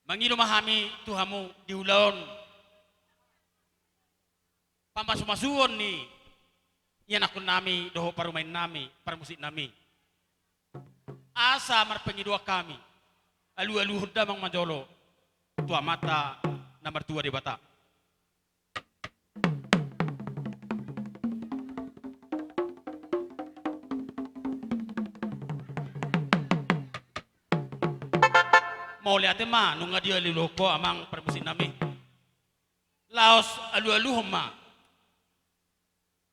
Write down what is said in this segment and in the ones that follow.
Mangilo mahami Tuhamu diulaon. Pampasumasuon ni yan akon nami doho parumain nami, paramusik nami. Asa marpengidua kami. Alu-aluhod damang majolo. Tua mata na mertua di bata. Mau lihat ma nunga dia liloko amang permusin nami. Laos alu-aluhom ma.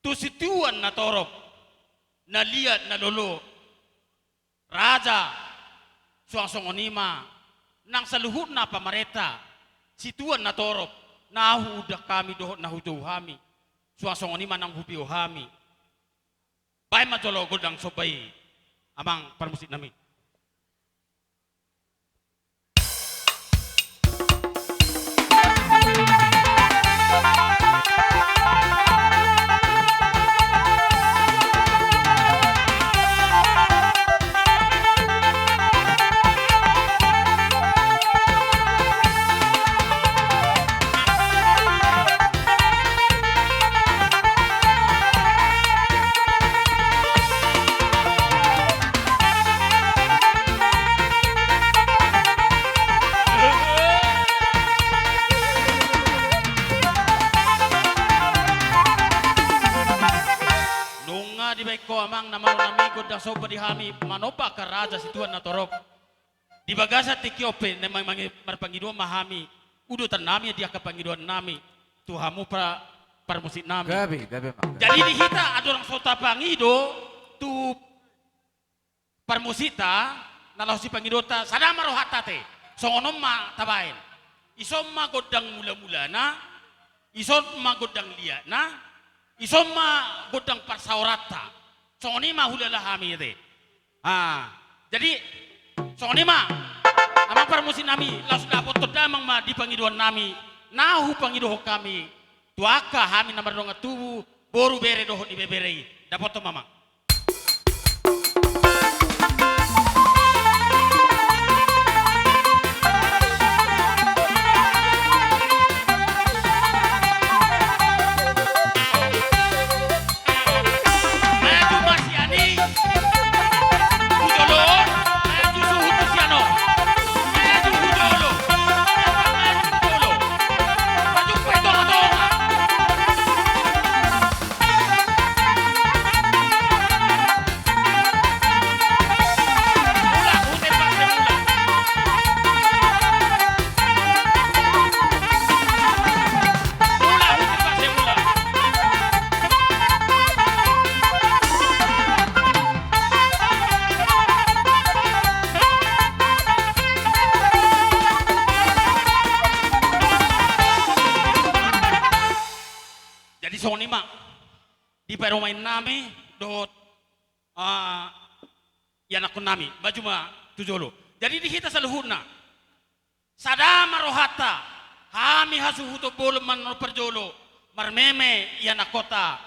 Tu situan na torop. Na liat na lolo. Raja suang onima nang saluhut na pamareta situan na torop nahu udah kami dohot nahu hami suang onima nang hupio hami bay majolo godang sobai amang permusit nami. Ko amang namalo nami godang soba di hami manopa ka raja situan na torop di bagasa tikiope na mangi marpangiduan mahami udo tanami dia kapangiduan nami Tuhamu parmusik nami gabi jadi dihita adorang sota pangido tu parmusita nalau si pangidota sadama rohata te songonom ma tabain isom ma godang mula-mula na isom ma godang liat na isom ma godang parsaurata songoni mah hulalah kami itu. Jadi songoni mah amang permusin nami langsung dapat terdamang mah di pangiduan nami nahu pangidoh kami tuaka kami nomor dong tubuh boru bere doh di beberei dapat to mamang. Songoni mak di perumain nami dot yan akon nami baju ma tujolo jadi dihita saluhurna sadama rohata kami hasuhuto bolom man perjolo marmeme yan akota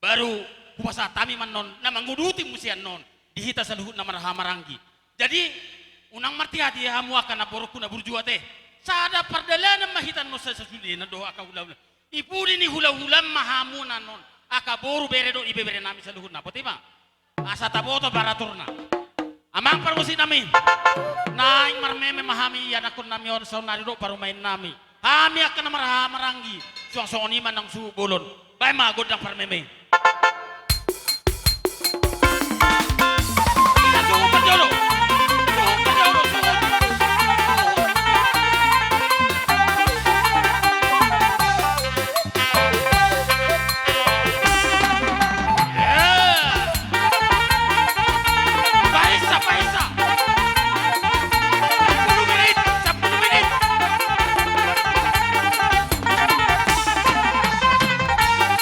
baru kupasa tami man non na manguduti musian non dihita saluhurna marhamaranggi jadi unang marti hati hamu akan aboroku na burjua teh sada pardalanan mahitan no sa sasuli na doa ka ulah ipuri ni hula-hula mahamunan non akaboru beredo ibebere nami saluhurna potima asa taboto baraturna amang permusin nami naing marmeme mahami yan akon nami on saunari do parumain nami kami akan maranggi suang-suang ni manang su bolon bay ma godang parmeme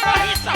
Bahisa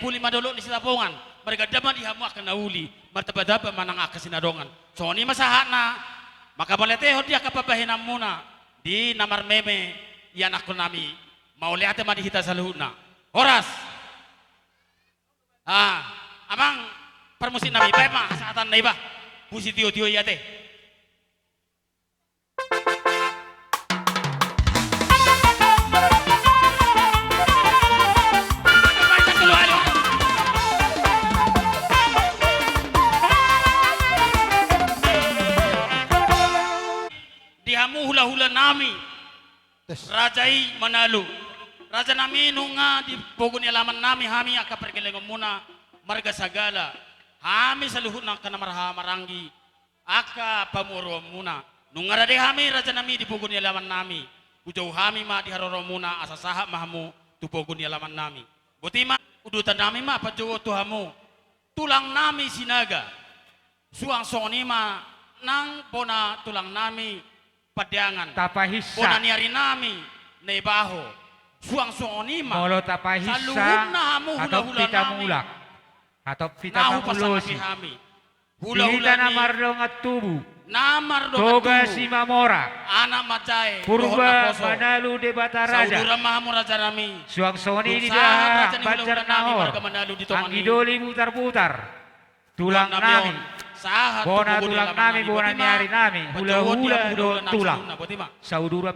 puli madolo ni silapongan mereka dapat dihamu akan nauli martabadaba manang akasinadongan so ni masahana maka baleteho dia kapabahinam muna di namar meme yan ako nami mau lihat ma dihita saluhuna oras amang permusin nami bae ma saatan na iba pusi tio-tio iya teh dihamu hula-hula nami rajai manalu raja nami nunga di pogun alaman nami hami aka pergelengom muna marga sagala hami saluhut nang kana maranggi aka pamuro muna nunga rade hami raja nami di pogun alaman nami ujau hami ma di haroro muna asasaha mahamu tu pogun alaman nami botima udutan nami ma pajowo tuhamu tulang nami sinaga suang soni ma nang pona tulang nami padiangan tapahissa bona niari nami nebaho suang sonima molo tapahissa atop pita mulak atop pita mulosi hila namar dongat tubu namar toga si mamora anak macai purba manalu de bataraja saudara mahamu raja nami suang soni di dah bacar nahor anggidoli putar-putar tulang nami bona tulang nami bona niari nami hula-hula do tulang saudura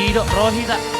Idok Rohita.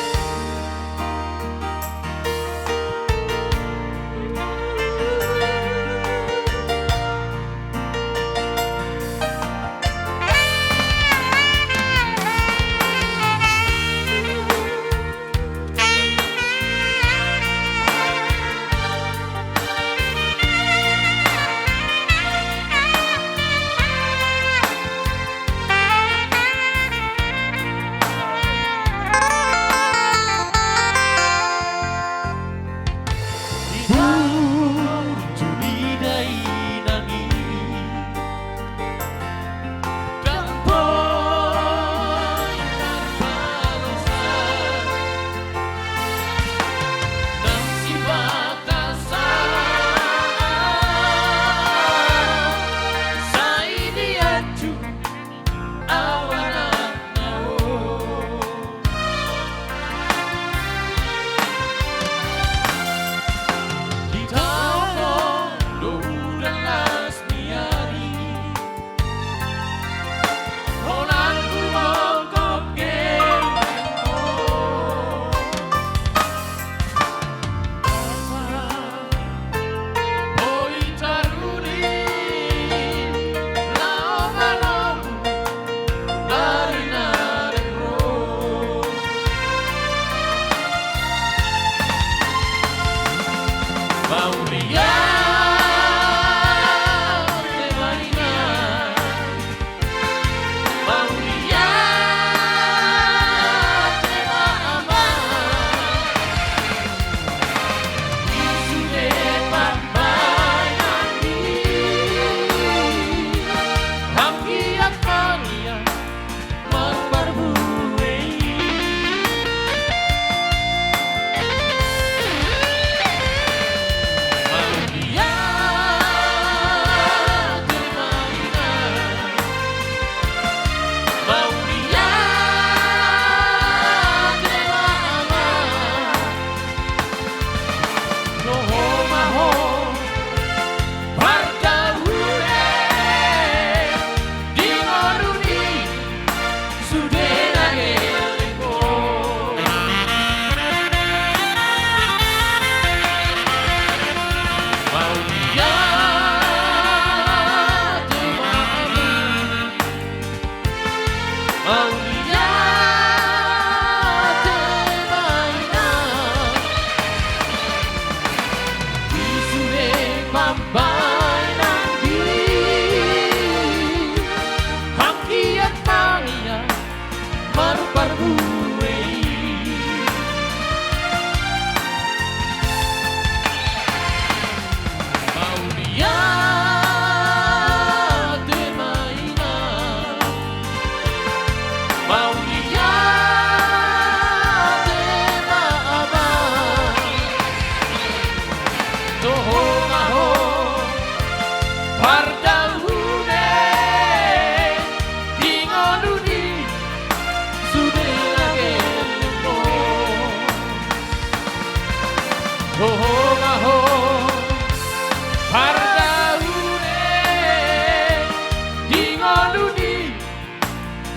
ngaluni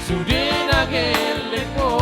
sudena geleko.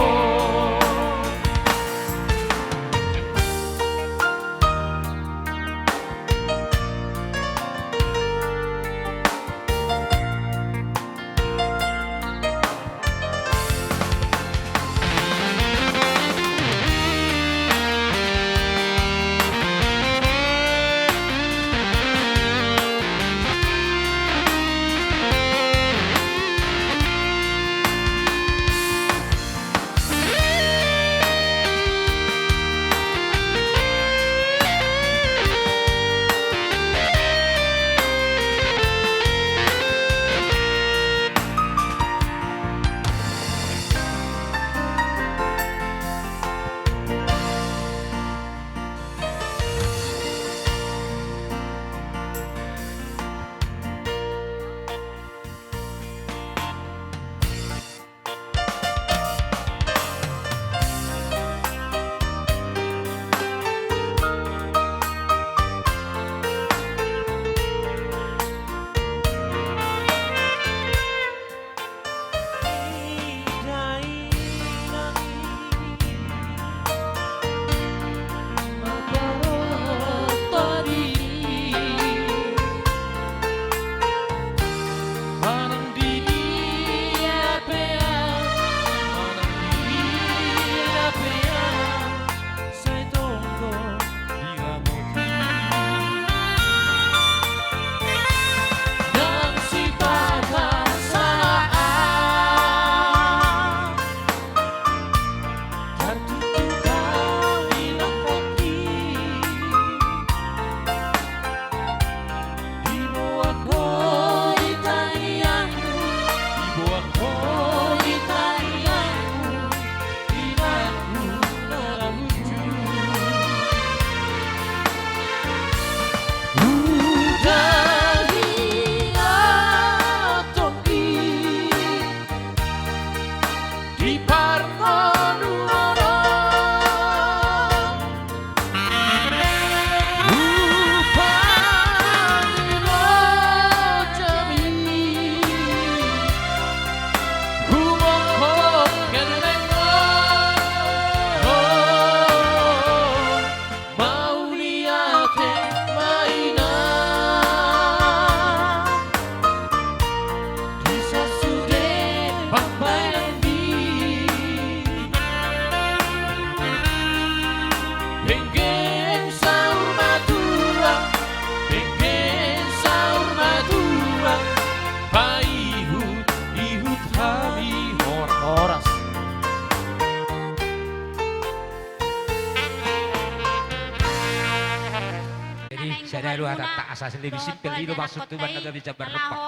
Saya lu ada tak asas lebih simpel itu maksud Tuhan kagak bisa berlepak.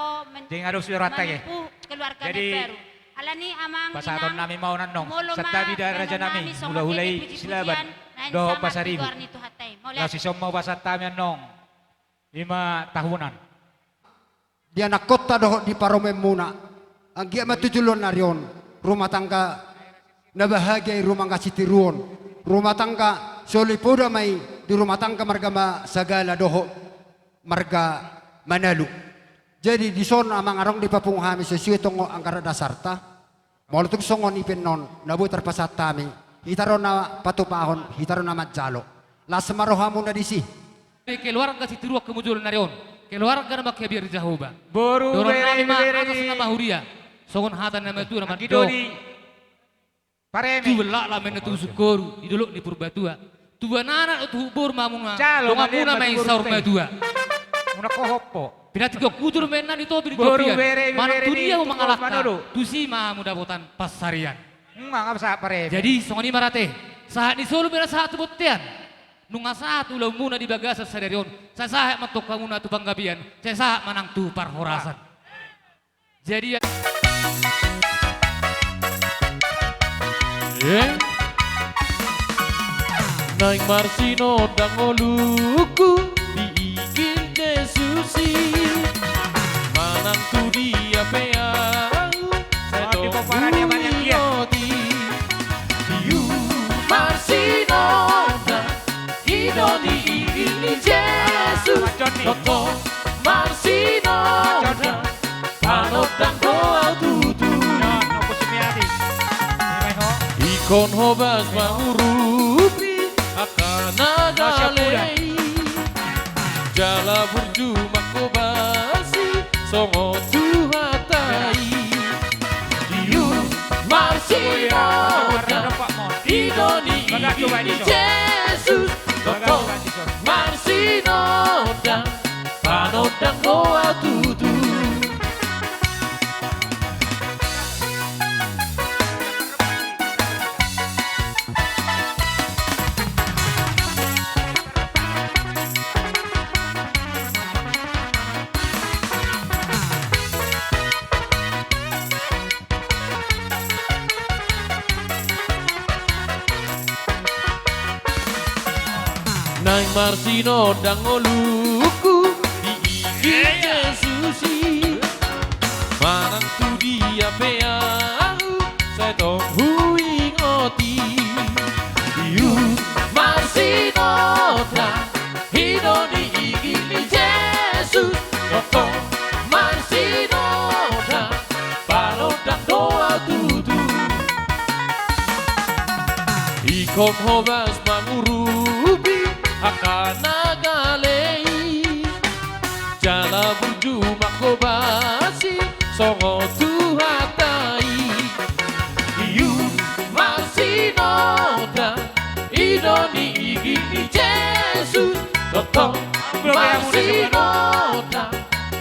Jangan harus rata ya. Jadi pasaton nami mau nanong setabi raja nami mula hulai silaban doh pasaribu. Kasi semua pasat kami nong 5 tahunan. Dia nak kota doh di Paromem muna. Ang gia matujulon narion rumah tangga na bahagia rumah kasih tiruon. Rumah tangga solipoda mai di rumah tangga marga sagala doho marga Manalu. Jadi di sana amang arong di papungahami sesuai tongo angkara dasarta. Molutuk songon ipin non nabu terpasat tami. Hitaron na patupahon, hitaron na majalo. Las marohamu na disi. Keluarga si tiruak kemujulan narion. Keluarga na makiabir Jehovah. Boru Dorong bere nama bere atas nama Huria. Songon hatan nama itu nama Gidoli Pareme. Tu belak lah menetu syukur iduluk di Purbatua. Tua nana tu hubur mamuna. Calo Mamuna main saur Purbatua. Muna kohopo. Pinati ko kutur menan itu beri Boru kopian. bere Mana bere tu di dia Manado. mengalahkan. Tu si muda botan pasarian. Ngap sa Pareme. Jadi songoni marate. Saat di Solo mera satu botian. Nunga satu lau muna di bagasa sadarion. Saya sahak matok kamuna tu panggabian. Saya sahak manang tu parhorasan. Jadi Naik Marsino dangoluku diigil Jesusi manang tu dia peang saya di Diu Marsino dan hido diigil ni Jesus Toko Marsino dan panot dan Ikon hobas mangurupi akan nagalei Jala burju makobasi songo tuhatai Diu marsino Idoni Yesus Toko marsino dan panodang doa tutu Nang marsino dangoluku diigil Yesusi Manang tu dia peahu saya tong hui ngoti Diu marsino da hido diigil Yesus Toko marsino da panodang doa tutu Ikon hobas mangurubi akan nagalei Jala burju makobasi songo tuhatai Iu marsino da idoni igini Yesus Toko marsino da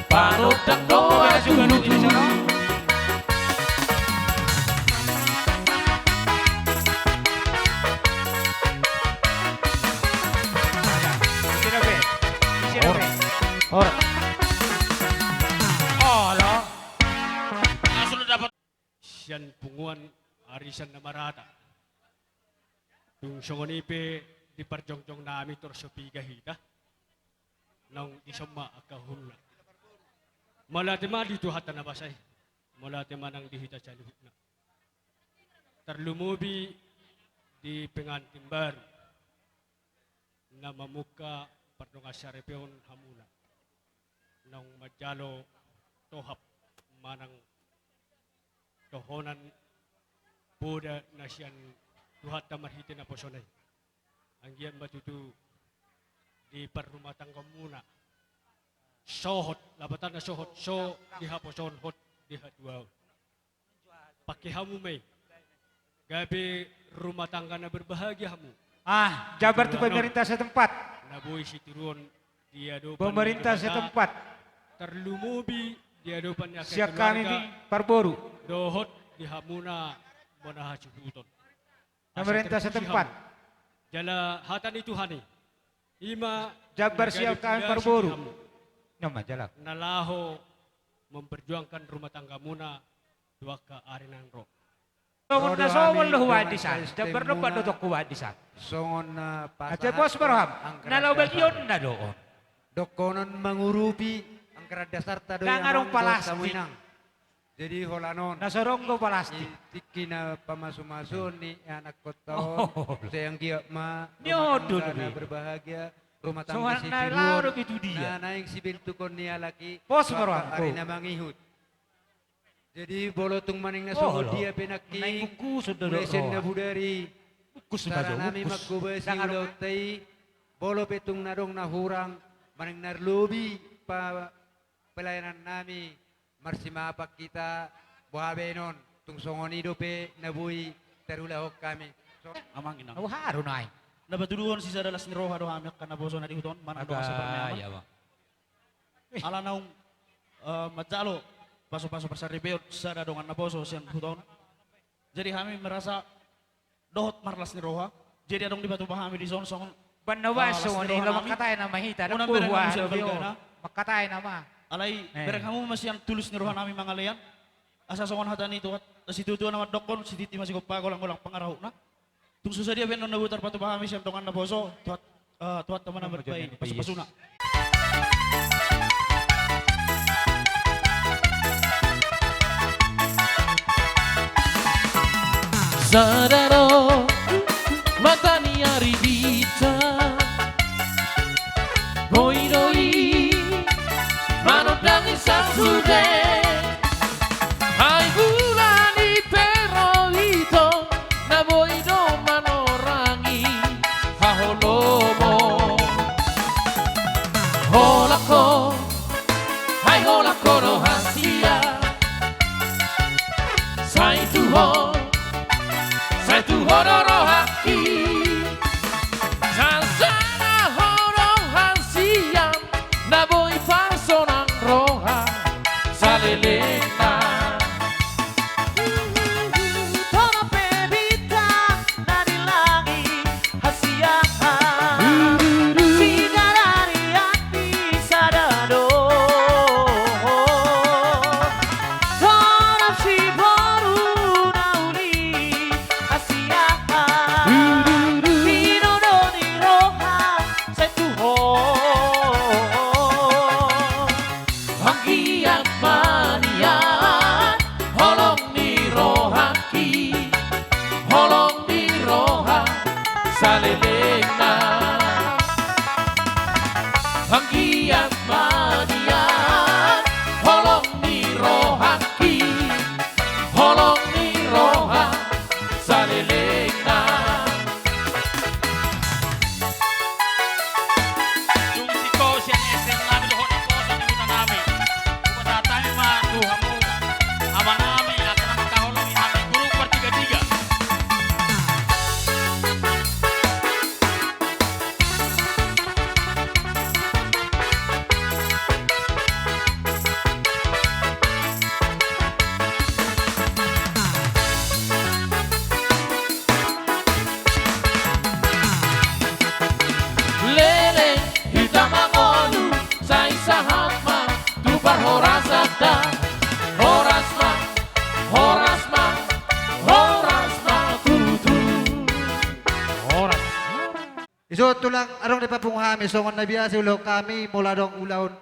panodang doa tutu Sudah dapat sian punguan arisan na marata. Yung songonipe di parjongjong nami torsopiga hita. Nang isama akahula. Malatema dito hata na basay. Malatema nang dihita sa luhut na. Terlumubi di pengantin baru. Na mamuka pardonga sarepeon hamula. Nang majalo tohap manang tohonan Buddha nasian duhat tamarhiti na posonay. Ang yan matutu di parrumah tangga muna. Sohot, labatan na sohot, so diha poson hot diha dua. Pakihamu may. Gabi rumah tangga na berbahagia hamu. Jabar itu pemerintah setempat. Naboy si Tiruon dia do Pemerintah setempat. Terlumubi dia do panya Siap kami di Parboru. dohot dihamuna monaha cuhuton. Pemerintah setempat. Jala hatan itu hani. Ima Jabar siap kami Parboru. Nama jalan. Nalaho memperjuangkan rumah tangga muna dua ke arinan roh. Songon na songon lo wadisan. Jabar lo pa dotok wadisan. Songon na Ate bos marham. Nalaw bagyon na doon. Dokonon mangurupi ang karadasar tado Kang arong palastik. Jadi holanon. Nasorong ko palastik. Tiki na pamasu-masu ni anak kotor. Sayang dia Nyodo na dulu. berbahagia. Rumah So, tangga si nalaro Tirun. itu dia. Na naing si bintukon niya laki. Pos Waka marham ko. ari na mangihut. Jadi bolotung maning na Oh, suhod lo. dia pinaki. Naing buku sudah Lesen na budari. Bukus Tara ba nami bukus. magkubasi Kang arong udaw tay. Bolo petong narong nahurang. Maning narlobi pa pelayanan nami. Marsimapak kita. Buhabenon. Tung songonido pe nabuhi. Terulahok kami. Amang inang. Oh harun ay. Nabatuluhan si Sadalas ni Roha do hamek kana boso na dihuton mana do sa permeaman. Agaya ba. Ala naung majalo paso-paso persaribeot sa dadongan na boso siang huton. Jadi kami merasa dohot marlas ni Roha. Jadi adong dibatu pahami di zon song Banawa Alas so ni ni Roha lo nami. makatay na mahita. Unang Napuwa. berang kami sa Belgana. Makatay na ma. alay Eh. berang kamu masih yang tulis ni Roha nami mangalayan. Asa songon hatan itu si tutu na dokon si titi masih golang pangaraw na. Tung susah dia benon nabutar patu pahami siyang tongan na boso. Tuat teman na berpay pasuna. Sadaro mata ni ari dita Boiroi manodang sasude Hai bulani pero ito na boiro Sai tuho rohaki Sasana horohan siam Na boy pasonang roha Salelena Tono pebita na di langit hasiahan Sinarari ati sadado Tono si baru na uli hasiahan Pinono di roha setuho Hanggiat manian Holong ni rohaki Holong ni roha Salelena Hanggiat manian Holong ni rohaki Holong ni roha Salelena Yung siko siya ni SM namin doon na po sa nilunan namin. Kung tatay man, duha mo. Ama namin, akan na magkahulong yung aming guru partiga-tiga. Lele hitam angolu sa isahat ma tupar horas ada horas ma tutu horas Iso tulang arong ipapungahami songon na biya ulo kami mula dong ulaon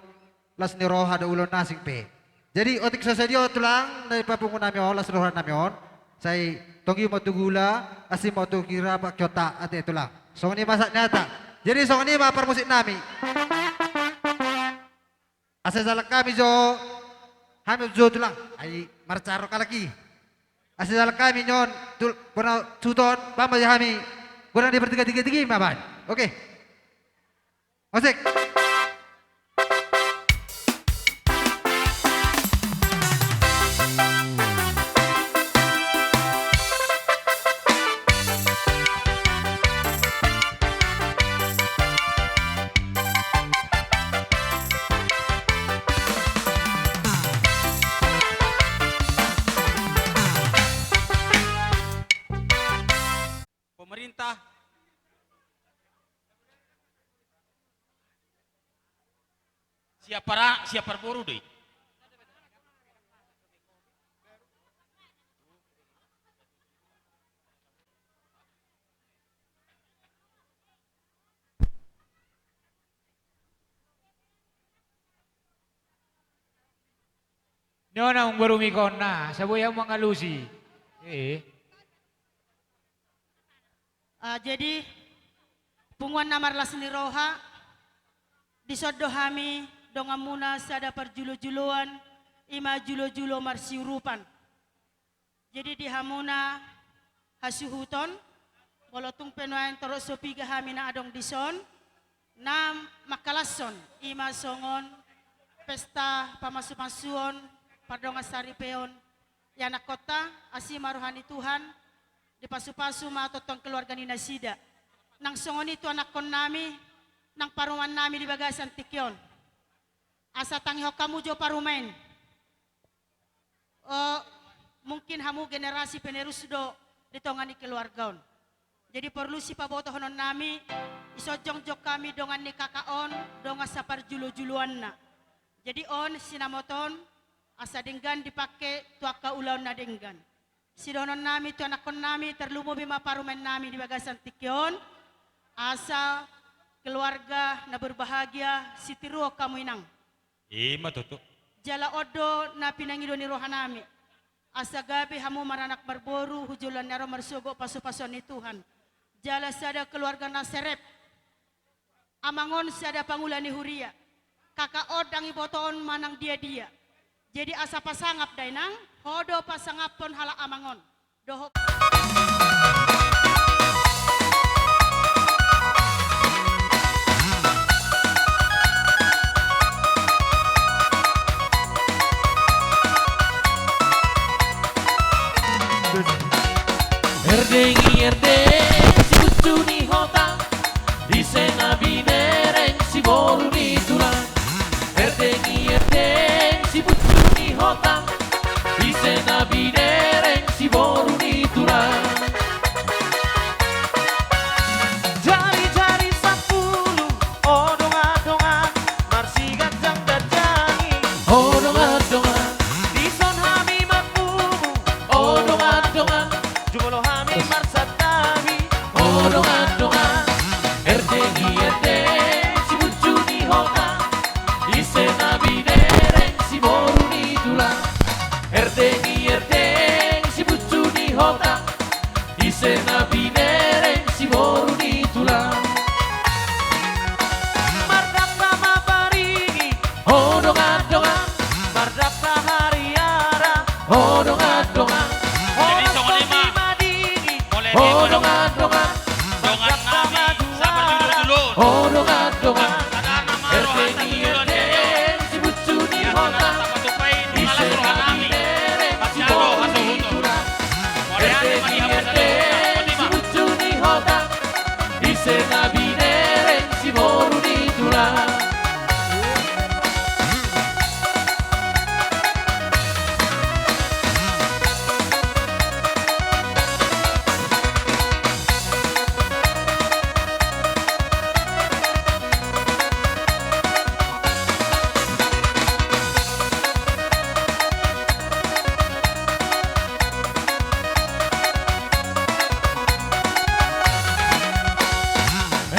las ni roha do ulon nasing pe. Jadi otik sa sadio tulang na ipapungo nami las roha nami on. Say tongi mo tugula asim mo tukira pak kyota ate tulang. Songon ni masak nyata. Jadi songon ni mapar musik nami. Asa salak kami jo kami jo tulang. Ay marcaro kalaki. Asa salak kami nyon tul pernah suton pama kami. Kurang di bertiga-tiga maban. Oke. Musik. Pemerintah siap berburu deh. Nona ang barumikon na, saboy ang mga lusi. Jadi punguan namar lasni roha disodo hami donga muna sada perjulu-juluan ima julo-julo marsiurupan. Jadi di hamuna hasuhuton walatung penuan terus sopiga hami na adong dison nam makalason ima songon pesta pamasu-masuon pardonga saripeon yana kota asima rohani Tuhan di pasu-pasu matotong keluarga ni Nasida. Nang songon itu anak kon nami, nang paruman nami di bagasan tikyon. Asa tangiho kamu jo parumain. Mungkin hamu generasi penerus do di tongani keluargaon. Jadi perlu si paboto honon nami, isojong jok kami dongan ni kakaon, donga sapar julu-juluan na. Jadi on sinamoton, asa denggan dipakai tuaka ulaun na denggan. Sidonon nami tu anak kon nami terlumo bima parumen nami di bagasan tikyon asa keluarga na berbahagia sitiruo kamu inang Matuto. jala odo na pinangido ni roha nami asa gabi hamu maranak barboru hujulan naro marsugo paso-paso ni Tuhan jala sada keluarga na serep amangon sada pangulan ni huria kakak odang ibotoon manang dia jadi asa pasangap dainang hodo pasangapon hala amangon doho Erdengi erdeng si bucu ni hota di sena binereng si boru ni tulang. Erdengi erdeng si bucu ni hota di sena binereng si boru ni tulang. Jari-jari 10 odong-odongan marsi ganjang dajangi Odong-odongan, dison hami makmumu odong-odongan, jumolo hami marsatami odong-odongan. Erdengi erdeng si bucu ni hota di sena binereng si boru ni tulang. Erdengi erdeng si bucu ni hota di sena binereng si boru ni tulang. mardap sama parigi Odong-odongan, mardap hariara odong-odongan, Jadi songon lima. madigi Mulai odong-odongan, dongan nami sa berjulur-julur. odong-odongan. Sadar nama rohata Erdengi tujuan dia. erdeng si bucu ni Dia hota tanah tapatupay di malas rohan sena nami. binereng si Pasyalo boru ni hasuhuto. tulang. Morehan Erdengi magihapon sa erdeng lupa. si bucu ni hota di sena binereng si boru ni tulang.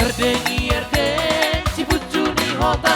Erdengi erdeng si bucu ni hota